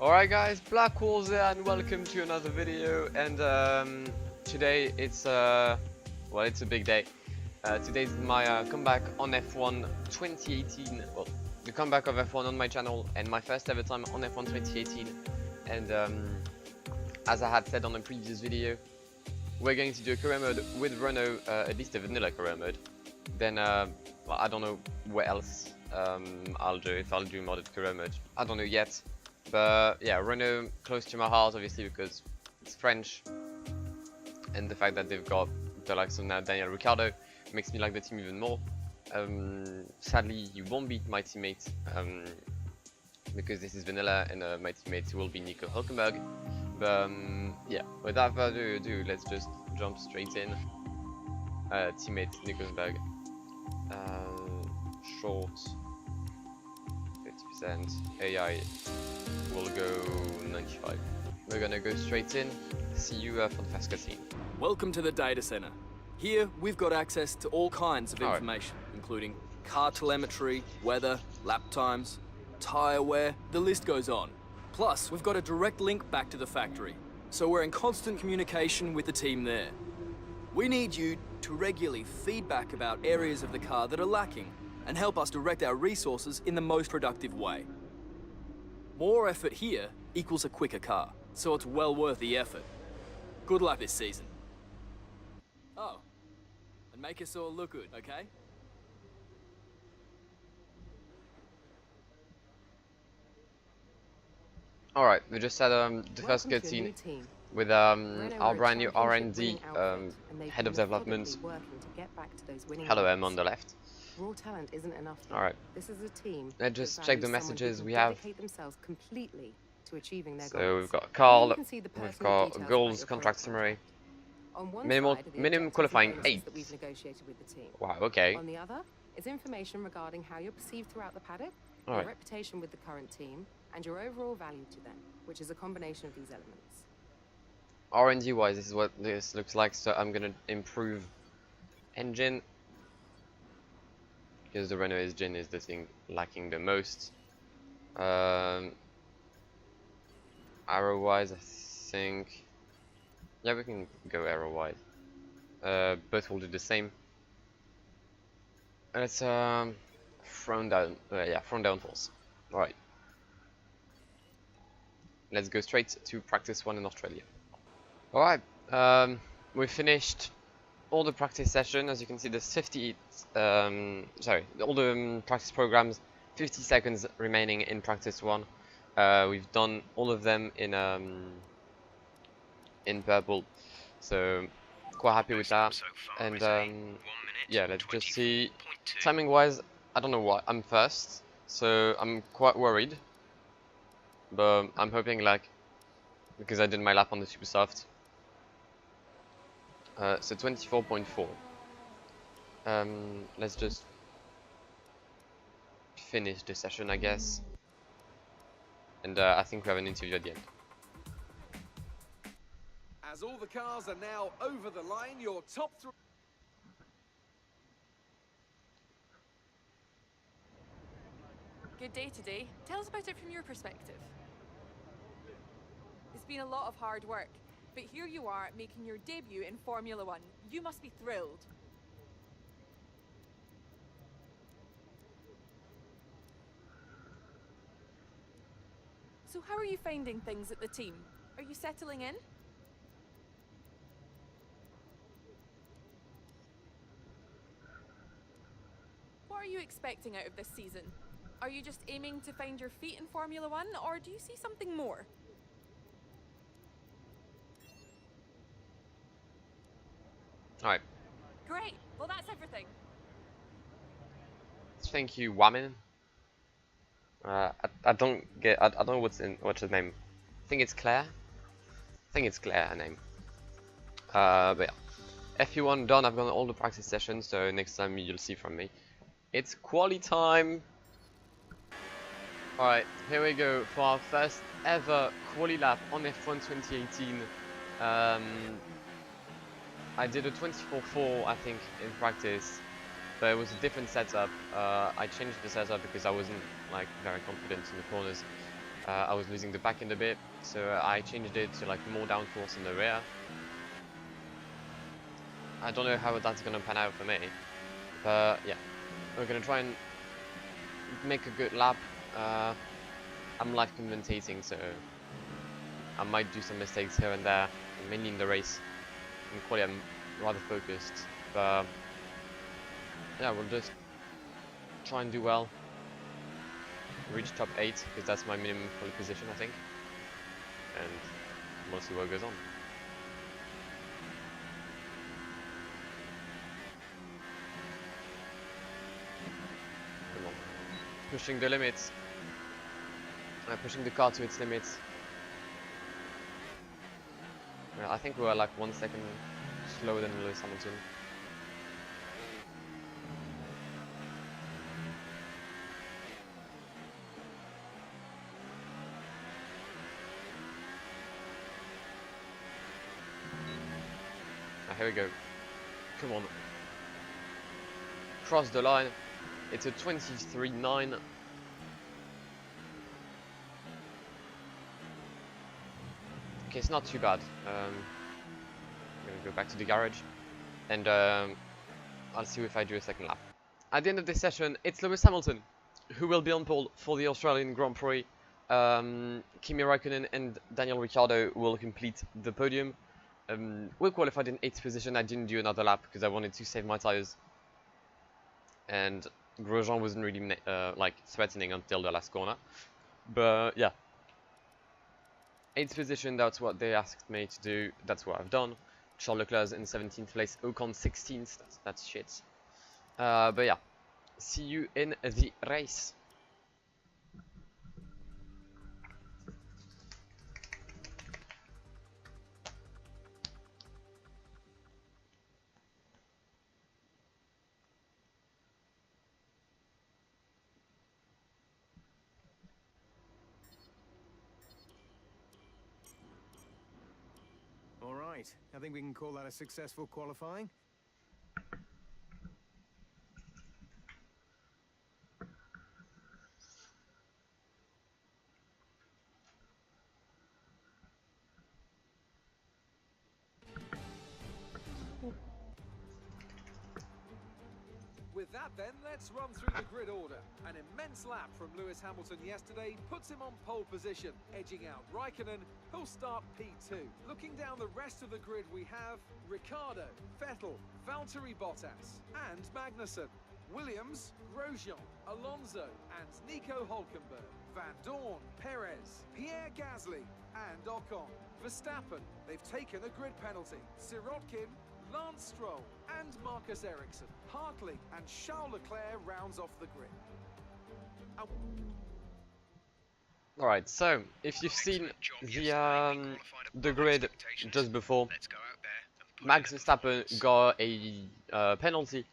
Alright guys, Blackwar here and welcome to another video, and today it's well, it's a big day. Today's my comeback on F1 2018, well, the comeback of F1 on my channel and my first ever time on F1 2018. And as I had said on the previous video, we're going to do a career mode with Renault, at least a vanilla career mode. Then well, I don't know what else I'll do, if I'll do modded career mode, I don't know yet. But yeah, Renault close to my heart, obviously, because it's French, and the fact that they've got the likes of now Daniel Ricciardo makes me like the team even more. Sadly, you won't beat my teammate because this is vanilla, and my teammate will be Nico Hülkenberg. But yeah, without further ado, let's just jump straight in. Teammate Nico Hülkenberg, short 50%, AI will go 95. We're gonna go straight in. See you for the first cutscene. Welcome to the data center. Here, we've got access to all kinds of information, including car telemetry, weather, lap times, tire wear, the list goes on. Plus, we've got a direct link back to the factory, so we're in constant communication with the team there. We need you to regularly feedback about areas of the car that are lacking and help us direct our resources in the most productive way. More effort here equals a quicker car, so it's well worth the effort. Good luck this season. Oh, and make us all look good, okay? Alright, we just had the first cutscene with our brand new R&D head of development. Hello, M on the left. Raw talent isn't enough. Alright. This is a team. Let's just check the messages we have. Themselves completely to achieving their So goals. we've got Carl, we've got goals, contract summary, minimum qualifying 8. That we've negotiated with the team. Wow, okay. On the other is information regarding how you're perceived throughout the paddock, Alright. your reputation with the current team, and your overall value to them, which is a combination of these elements. R&D wise, this is what this looks like, so I'm gonna improve engine, because the Renault engine is the thing lacking the most. Arrow wise, I think, yeah, we can go arrow wise. Both will do the same. Let's front down, yeah, front down force. All right, let's go straight to practice 1 in Australia. All right, we finished all the practice session. As you can see, there's 50 sorry, all the practice programs, 50 seconds remaining in practice 1. We've done all of them in purple, so quite happy with that. And yeah, let's just see. Timing wise, I don't know why I'm first, so I'm quite worried, but I'm hoping, like, because I did my lap on the super soft. So 24.4. Let's just finish the session, I guess. And I think we have an interview at the end. As all the cars are now over the line, your top 3... Good day today. Tell us about it from your perspective. It's been a lot of hard work, but here you are making your debut in Formula One. You must be thrilled. So how are you finding things at the team? Are you settling in? What are you expecting out of this season? Are you just aiming to find your feet in Formula One, or do you see something more? Alright. Great. Well, that's everything. Thank you, Wamin. I don't get. I don't know what's her name. I think it's Claire. I think it's Claire, her name. But yeah, FP1 done. I've done all the practice sessions, so next time you'll see from me. It's quali time. All right, here we go for our first ever quali lap on F1 2018. I did a 24.4, I think, in practice. but it was a different setup. I changed the setup because I wasn't like very confident in the corners. I was losing the back end a bit, so I changed it to like more downforce in the rear. I don't know how that's gonna pan out for me, but yeah, we're gonna try and make a good lap. I'm live commentating, so I might do some mistakes here and there, mainly in the race. In quali I'm rather focused, but yeah, we'll just try and do well. Reach top 8, because that's my minimum quali position, I think. And we'll see what goes on. Come on. Pushing the limits. Pushing the car to its limits. I think we were like 1 second slower than Lewis Hamilton. Here we go. Come on. Cross the line. It's a 23.9. Okay, it's not too bad. I'm gonna go back to the garage and I'll see if I do a second lap. At the end of this session, it's Lewis Hamilton who will be on pole for the Australian Grand Prix. Kimi Raikkonen and Daniel Ricciardo will complete the podium. We qualified in 8th position. I didn't do another lap because I wanted to save my tires, and Grosjean wasn't really like threatening until the last corner. But yeah, 8th position, that's what they asked me to do, that's what I've done. Charles Leclerc's in 17th place, Ocon 16th, that's shit. But yeah, see you in the race. All right, I think we can call that a successful qualifying. With that then, let's run through the grid order. An immense lap from Lewis Hamilton yesterday puts him on pole position, edging out Raikkonen, who'll start P2. Looking down the rest of the grid, we have Ricciardo, Vettel, Valtteri Bottas and Magnussen, Williams, Grosjean, Alonso and Nico Hülkenberg, Van Dorn, Perez, Pierre Gasly and Ocon. Verstappen, they've taken a grid penalty. Sirotkin, Lance Stroll and Marcus Ericsson. Hartley and Charles Leclerc rounds off the grid. Alright, so if you've seen the grid just before, Max Verstappen got a penalty.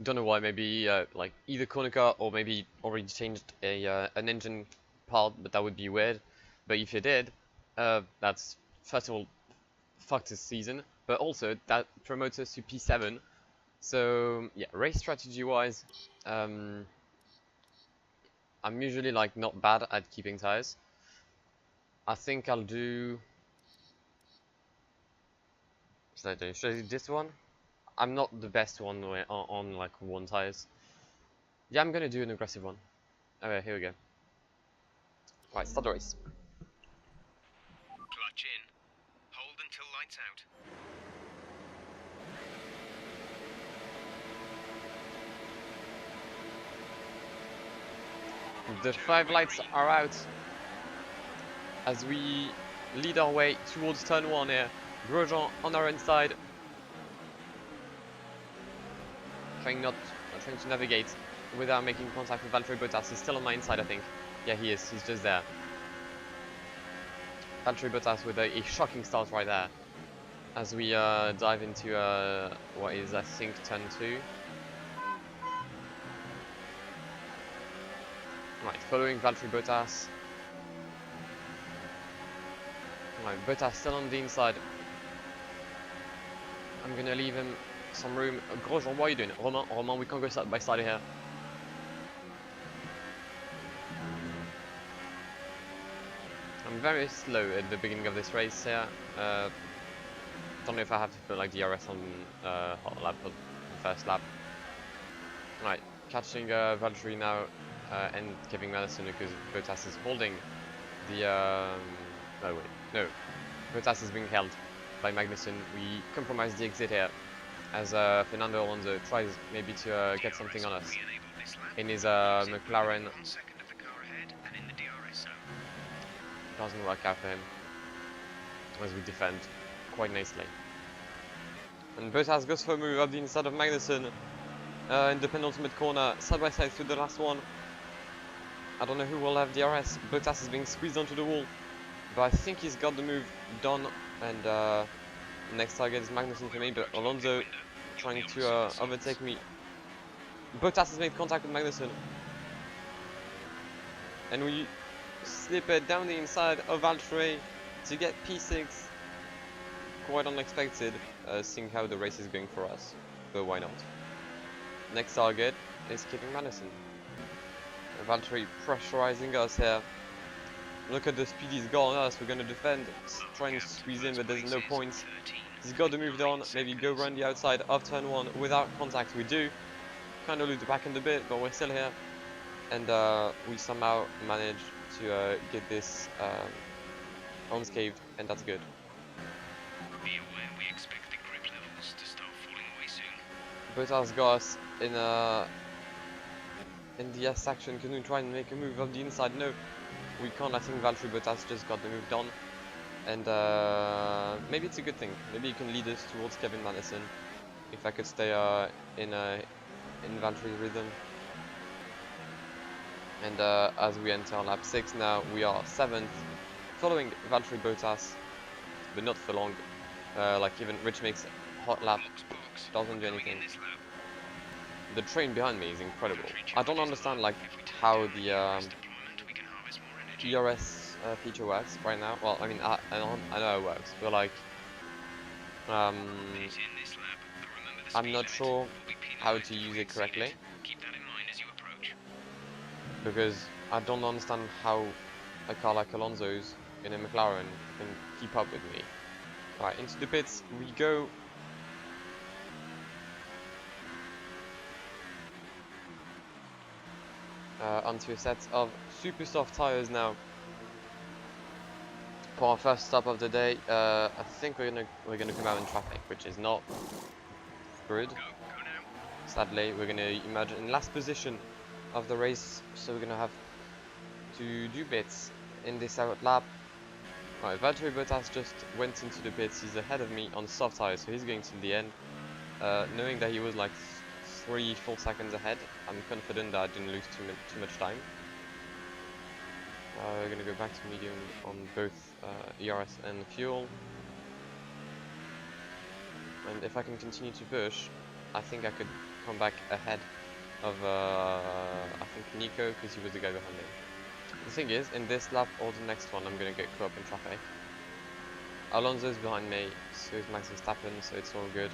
Don't know why, maybe like either corner car or maybe already changed an engine part, but that would be weird. But if he did, that's first of all fucked his season, but also that promotes us to P7. So yeah, race strategy wise, I'm usually like not bad at keeping tires. I think I'll do, should I do this one? I'm not the best one on like one tires. Yeah, I'm gonna do an aggressive one. Okay, here we go. Right, start the race. Clutch in. Hold until lights out. The 5 lights are out as we lead our way towards turn 1 here. Grosjean on our inside, trying to navigate without making contact with Valtteri Bottas. He's still on my inside, I think. Yeah, he is. He's just there. Valtteri Bottas with a shocking start right there as we dive into what is, I think, turn 2. Right, following Valtteri Bottas. Right, Bottas still on the inside. I'm gonna leave him some room. Grosjean, what are you doing? Romain, we can't go side by side here. I'm very slow at the beginning of this race here. Don't know if I have to put like DRS on hot lap for the first lap. Right, catching Valtteri now and Kevin Madison because Bottas is holding the. No wait, no, Bottas is being held by Magnussen. We compromise the exit here as Fernando Alonso tries maybe to get something on us in his McLaren. 1 second of the car ahead and in the DRS zone. Doesn't work out for him as we defend quite nicely. And Bottas goes for a move up the inside of Magnussen in the penultimate corner, side by side through the last one. I don't know who will have DRS. Bottas is being squeezed onto the wall, but I think he's got the move done. And next target is Magnussen for me, but Alonso trying to overtake me. Bottas has made contact with Magnussen, and we slip it down the inside of Valtteri to get P6. Quite unexpected, seeing how the race is going for us, but why not? Next target is Kevin Madison. Valtteri pressurizing us here. Look at the speed he's got on us. We're gonna defend, trying to squeeze in, but there's no points. He's got the move done. Maybe go around the outside of turn 1 without contact. We do. Kind of lose the back end a bit, but we're still here. And we somehow manage to get this unscathed, and that's good. Be aware we expect the grip levels to start falling away soon. Bottas got us in the S section. Can we try and make a move on the inside? No, we can't. I think Valtteri Bottas just got the move done, and maybe it's a good thing. Maybe you can lead us towards Kevin Madison if I could stay in Valtteri's rhythm. And as we enter lap 6 now, we are 7th, following Valtteri Bottas, but not for long. Like even Rich makes hot lap, doesn't do anything. The train behind me is incredible. I don't understand like how the DRS feature works right now. Well, I mean, I know it works, but like, I'm not sure how to use it correctly, because I don't understand how a car like Alonso's in a McLaren can keep up with me. Alright, into the pits we go. Onto a set of super soft tires now for our first stop of the day. I think we're gonna come out in traffic, which is not good. Sadly, we're gonna emerge in last position of the race, so we're gonna have to do bits in this out lap. Right, Valtteri Bottas just went into the pits. He's ahead of me on soft tires, so he's going to the end. Knowing that he was like 3 full seconds ahead, I'm confident that I didn't lose too much time. We're gonna go back to medium on both ERS and fuel. And if I can continue to push, I think I could come back ahead of I think Nico, because he was the guy behind me. The thing is, in this lap or the next one, I'm gonna get caught up in traffic. Alonso's behind me, so is Max Verstappen, so it's all good.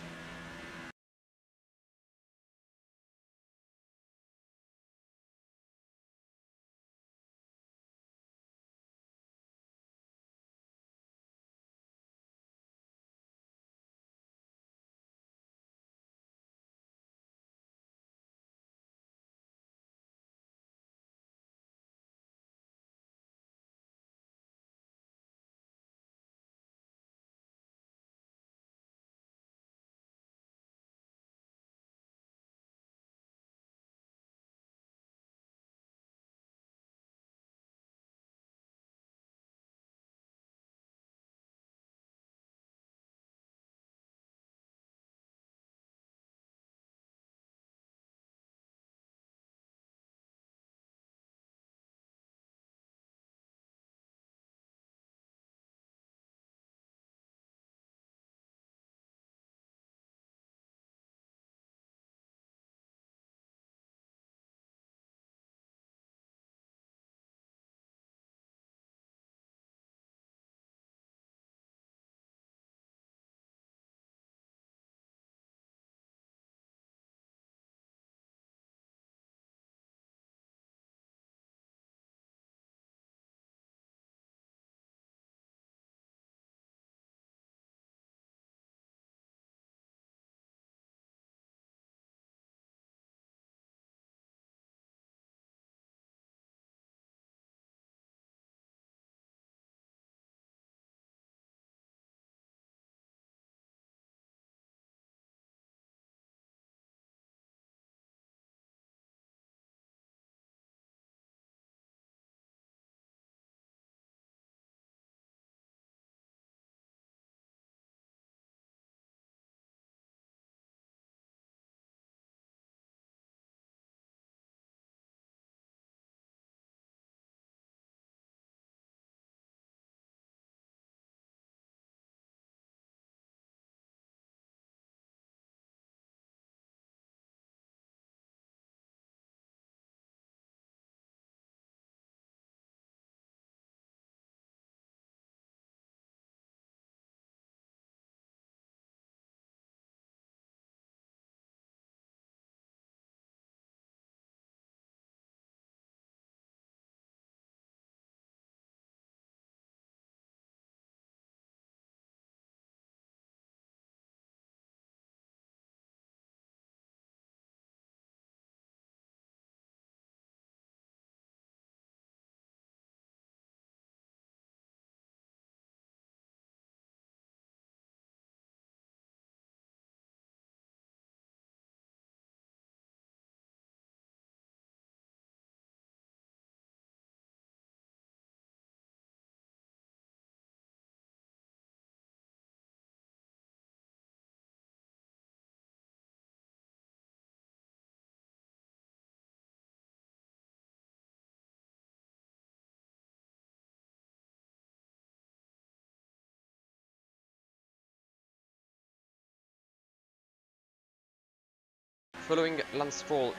following Lance Stroll.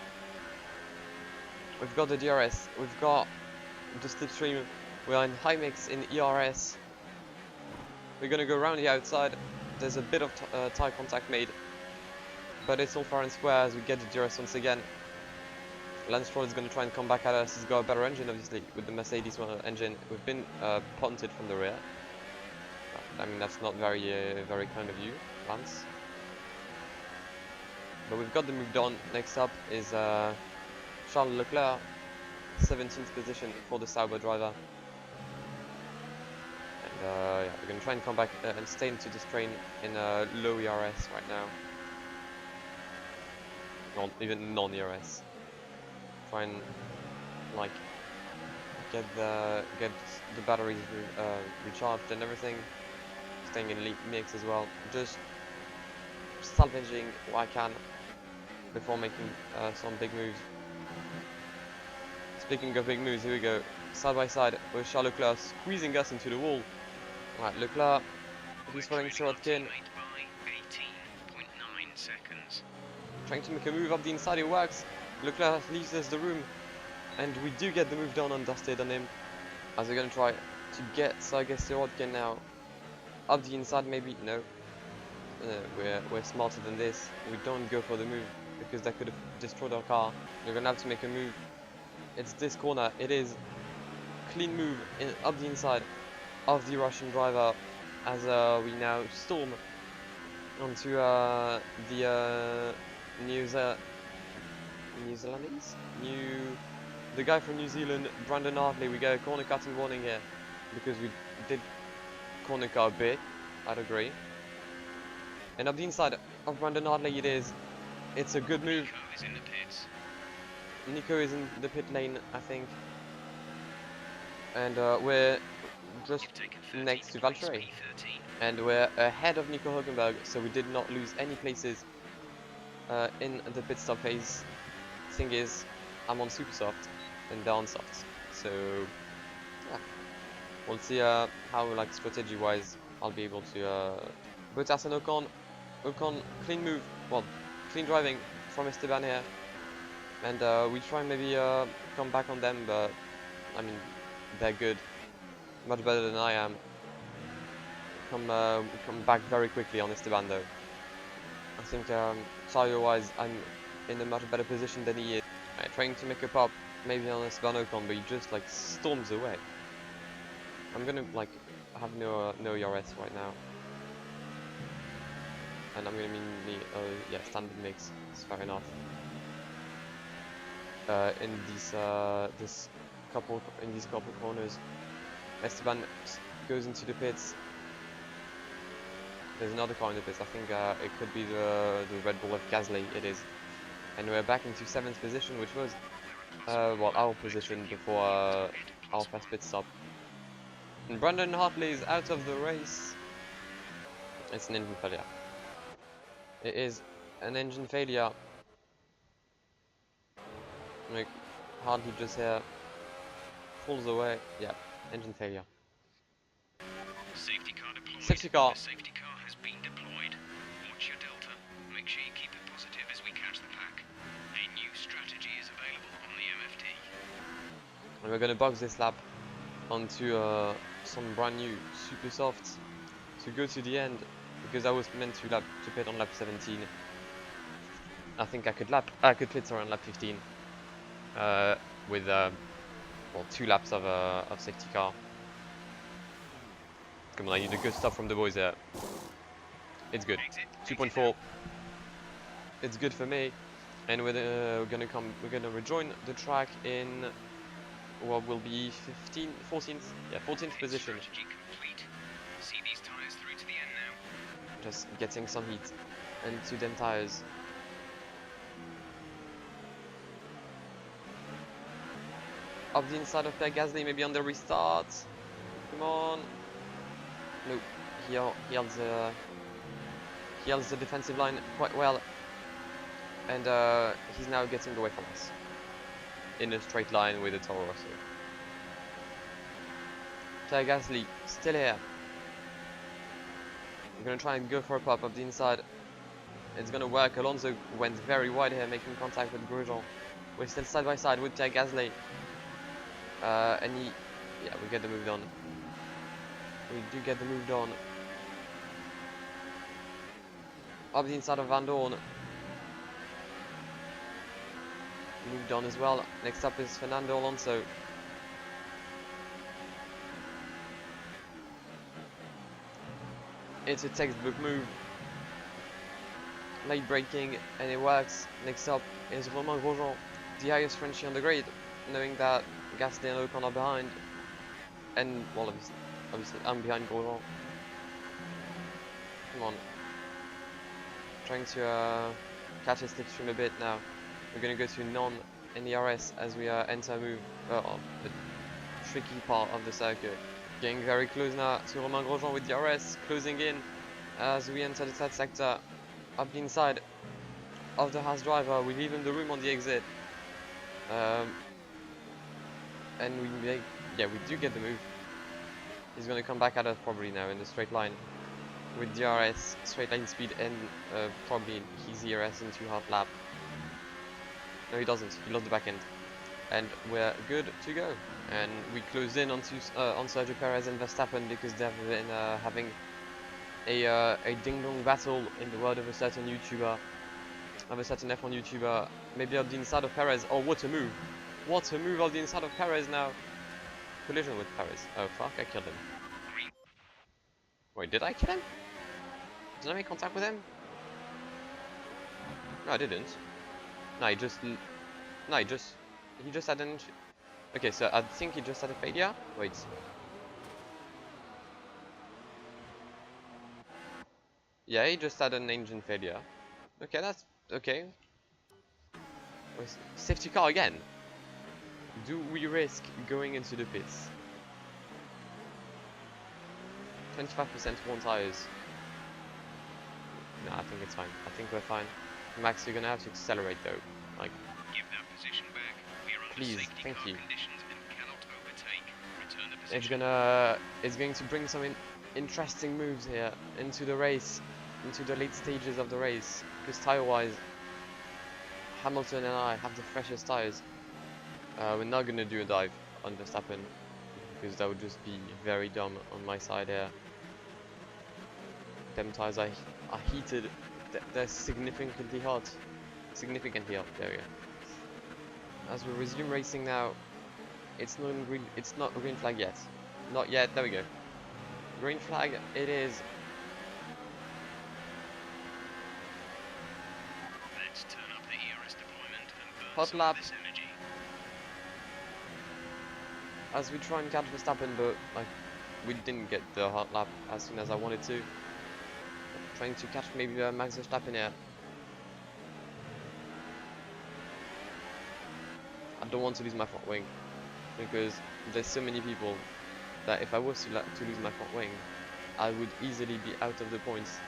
We've got the DRS, we've got the slipstream, we are in high mix in ERS. We're gonna go around the outside. There's a bit of tire contact made, but it's all fair and square as we get the DRS once again. Lance Stroll is going to try and come back at us. He's got a better engine, obviously, with the Mercedes engine. We've been punted from the rear. I mean, that's not very very kind of you, Lance. But we've got the move done. Next up is Charles Leclerc, 17th position for the Sauber driver. And yeah, we're going to try and come back and stay into this train in low ERS right now. Not even non-ERS. Try and like get the batteries recharged and everything. Staying in elite mix as well. Just salvaging what I can before making some big moves. Speaking of big moves, here we go. Side by side with Charles Leclerc squeezing us into the wall. Right, Leclerc, he's following Sirotkin. Trying to make a move up the inside, it works. Leclerc leaves us the room, and we do get the move done on Dusted on him. As we're gonna try to get Sergei Sirotkin now up the inside, maybe. No, we're smarter than this. We don't go for the move because that could have destroyed our car. We're gonna have to make a move. It's this corner. It is clean move up the inside of the Russian driver as we now storm onto the the guy from New Zealand, Brandon Hartley. We get a corner cutting warning here because we did corner cut a bit, I'd agree. And up the inside of Brandon Hartley it is. It's a good move. Nico is in the pit lane, I think. And we're just next to Valtteri. And we're ahead of Nico Hülkenberg, so we did not lose any places in the pit stop phase. Thing is, I'm on super soft and they're on soft, so yeah, we'll see how, like, strategy wise I'll be able to Bottas and Ocon, clean move, well, clean driving from Esteban here, and we try and maybe come back on them, but I mean, they're good, much better than I am. Come back very quickly on Esteban though. I think tire wise I'm in a much better position than he is. Right, trying to make a pop maybe on Esteban Ocon, but he just like storms away. I'm gonna like have no ERS right now, and I'm gonna mean yeah, standard mix. It's fair enough. In these couple corners, Esteban goes into the pits. There's another car in the pits. I think it could be the Red Bull of Gasly. It is, and we're back into 7th position, which was well, our position before our first pit stop. And Brandon Hartley is out of the race. It's an engine failure. It is an engine failure. Like, Hartley just here falls away. Yeah, engine failure. Safety car deployed. Safety car. The safety car has been deployed. Watch your delta. Make sure you keep it positive as we catch the pack. A new strategy is available on the MFD. And we're gonna box this lap onto some brand new super soft to go to the end, because I was meant to pit on lap 17. I think I could pit around lap 15 with well, 2 laps of safety car. Come on, I need the good stuff from the boys here. It's good. 2.4. It's good for me. And we're gonna rejoin the track in what will be 14th position. See these tires through to the end now. Just getting some heat into them tires. Up the inside of Pierre Gasly, maybe on the restart. Come on. No, he holds the defensive line quite well, and he's now getting away from us in a straight line with a Toro Rosso. Pierre Gasly still here. I'm gonna try and go for a pop up the inside. It's gonna work. Alonso went very wide here, making contact with Grosjean. We're still side by side with Pierre Gasly. And yeah, we get the move done. We do get the move done. Up the inside of Van Dorn. Moved on as well. Next up is Fernando Alonso. It's a textbook move. Late braking, and it works. Next up is Romain Grosjean, the highest Frenchie on the grid, knowing that Gasly and Ocon are behind. And, well, obviously I'm behind Grosjean. Come on. Trying to catch his slipstream a bit now. We're going to go to non and ERS as we enter move the tricky part of the circuit. Getting very close now to Romain Grosjean with DRS, closing in as we enter the third sector. Up the inside of the Haas driver, we leave him the room on the exit. And we do get the move. He's going to come back at us probably now in the straight line with DRS, straight line speed, and probably his ERS into half lap. No, he doesn't. He lost the back end. And we're good to go. And we close in onto on Sergio Perez and Verstappen because they've been having a ding-dong battle in the world of a certain YouTuber, of a certain F1 YouTuber. Maybe up the inside of Perez. Oh, what a move! What a move on the inside of Perez now. Collision with Perez. Oh fuck! I killed him. Wait, did I kill him? Did I make contact with him? No, I didn't. No, he just had an. Okay, so I think he just had a failure. Wait. Yeah, he just had an engine failure. Okay, that's okay. Safety car again. Do we risk going into the pits? 25% worn tires. No, I think it's fine. I think we're fine. Max, you're gonna have to accelerate though. Like, Give that position back. We are under please, safety thank car you. conditions and cannot overtake. Return the position. It's going to bring some interesting moves here into the race, into the late stages of the race. Because tire-wise, Hamilton and I have the freshest tires. We're not gonna do a dive on Verstappen because that would just be very dumb on my side here. Them tires are heated. They're significantly hot. Significantly hot. There we go. As we resume racing now, it's not green. It's not a green flag yet. Not yet. There we go. Green flag. It is. Let's turn up the ERS deployment and burn Hot some lap. of this energy. As we try and catch Verstappen, but like we didn't get the hot lap as soon as I wanted to. Trying to catch maybe Max Verstappen here. I don't want to lose my front wing because there's so many people that if I was to lose my front wing, I would easily be out of the points,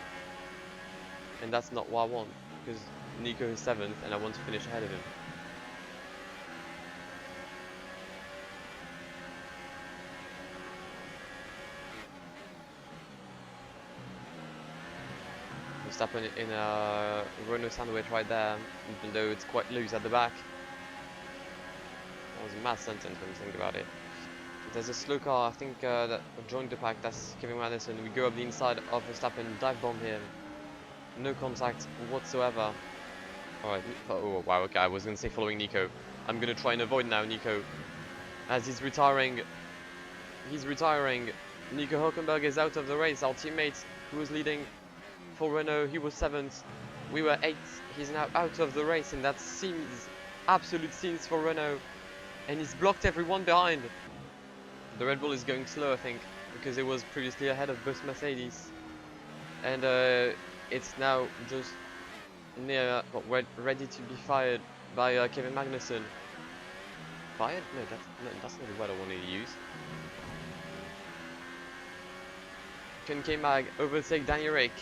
and that's not what I want because Nico is 7th and I want to finish ahead of him. Verstappen in a Renault sandwich right there, even though it's quite loose at the back. That was a mad sentence when you think about it. There's a slow car, I think, that joined the pack, that's Kevin Madison. We go up the inside of Verstappen, dive bomb him. No contact whatsoever. Alright, oh wow, okay, I was going to say following Nico. I'm going to try and avoid now Nico. As he's retiring. He's retiring. Nico Hülkenberg is out of the race, our teammate who was leading for Renault, he was 7th. We were 8th. He's now out of the race, and that seems absolute scenes for Renault. And he's blocked everyone behind. The Red Bull is going slow, I think, because it was previously ahead of both Mercedes. And it's now just near, ready to be fired by Kevin Magnussen. Fired? No, that's not the word I wanted to use. Can K-Mag overtake Danny Rick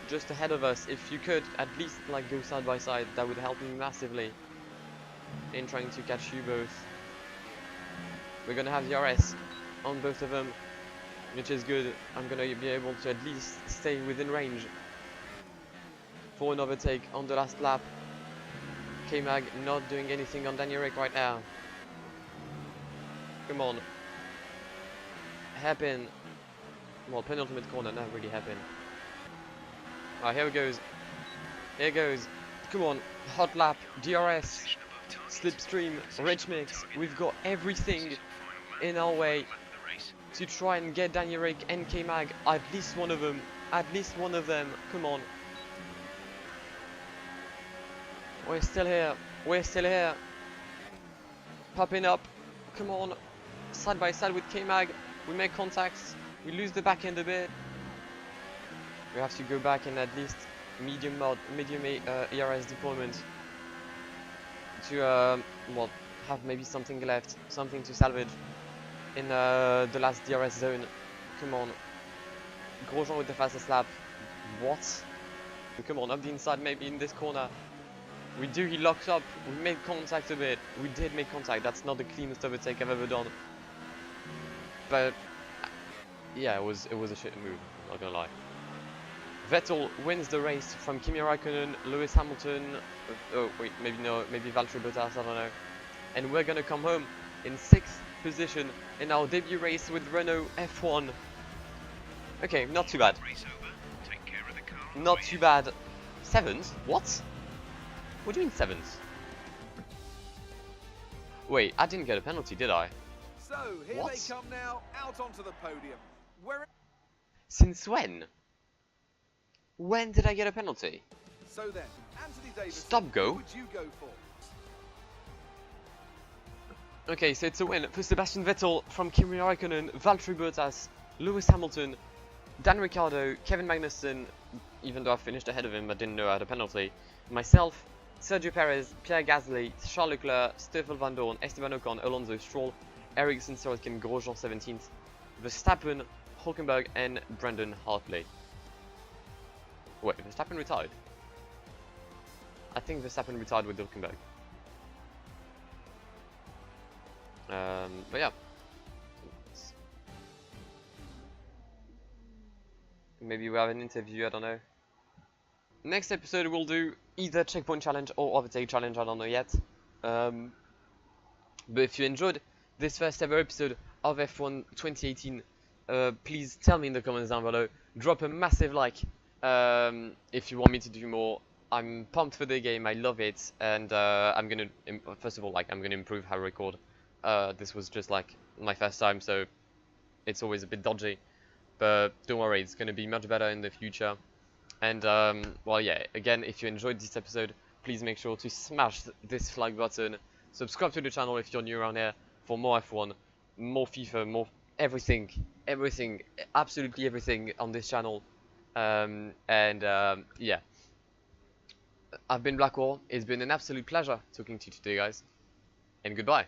just ahead of us? If you could at least like go side by side, that would help me massively in trying to catch you both. We're gonna have the RS on both of them, which is good. I'm gonna be able to at least stay within range. for an overtake on the last lap. K-Mag not doing anything on Danny Rick right now. Come on. Happen. Well, penultimate corner, not really happen. Alright, here it goes. Here goes. Come on. Hot lap, DRS, slipstream, rich mix. We've got everything in our way to try and get Danny Rick and K-Mag. At least one of them. At least one of them. Come on. We're still here. We're still here. Popping up. Come on. Side by side with K-Mag. We make contacts. We lose the back end a bit. We have to go back and at least medium ERS deployment to well, have maybe something left, something to salvage in the last DRS zone. Come on. Grosjean with the fastest lap. What? Come on, up the inside maybe in this corner. He locked up, we made contact a bit. We did make contact, that's not the cleanest overtake I've ever done. But yeah, it was a shit move, not gonna lie. Vettel wins the race from Kimi Raikkonen, Lewis Hamilton, oh wait, maybe no, maybe Valtteri Bottas, I don't know. And we're gonna come home in 6th position in our debut race with Renault F1. Okay, not too bad. Not too bad. 7th? What? What do you mean 7th? Wait, I didn't get a penalty, did I? So here What? they come now, out onto the podium. Since when? When did I get a penalty? So then, Anthony Davis, Stop go. who would you go for? Okay, so it's a win for Sebastian Vettel from Kimi Raikkonen, Valtteri Bottas, Lewis Hamilton, Dan Ricciardo, Kevin Magnussen, even though I finished ahead of him, I didn't know I had a penalty, myself, Sergio Perez, Pierre Gasly, Charles Leclerc, Stoffel Van Dorn, Esteban Ocon, Alonso Stroll, Ericsson, Sorokin, Grosjean 17th, Verstappen, Hulkenberg, and Brandon Hartley. Wait, Verstappen retired? I think Verstappen retired with Hulkenberg. But yeah. Maybe we have an interview, I don't know. Next episode we'll do either checkpoint challenge or overtake challenge, I don't know yet. But if you enjoyed this first ever episode of F1 2018, please tell me in the comments down below. Drop a massive like if you want me to do more. I'm pumped for the game, I love it, and I'm gonna, first of all, like, I'm gonna improve how I record. This was just like my first time, so it's always a bit dodgy. But don't worry, it's gonna be much better in the future. And well, yeah, again, if you enjoyed this episode, please make sure to smash this like button, subscribe to the channel if you're new around here for more F1, more FIFA, more everything, absolutely everything on this channel. Yeah, I've been Blackwar. It's been an absolute pleasure talking to you today, guys, and goodbye.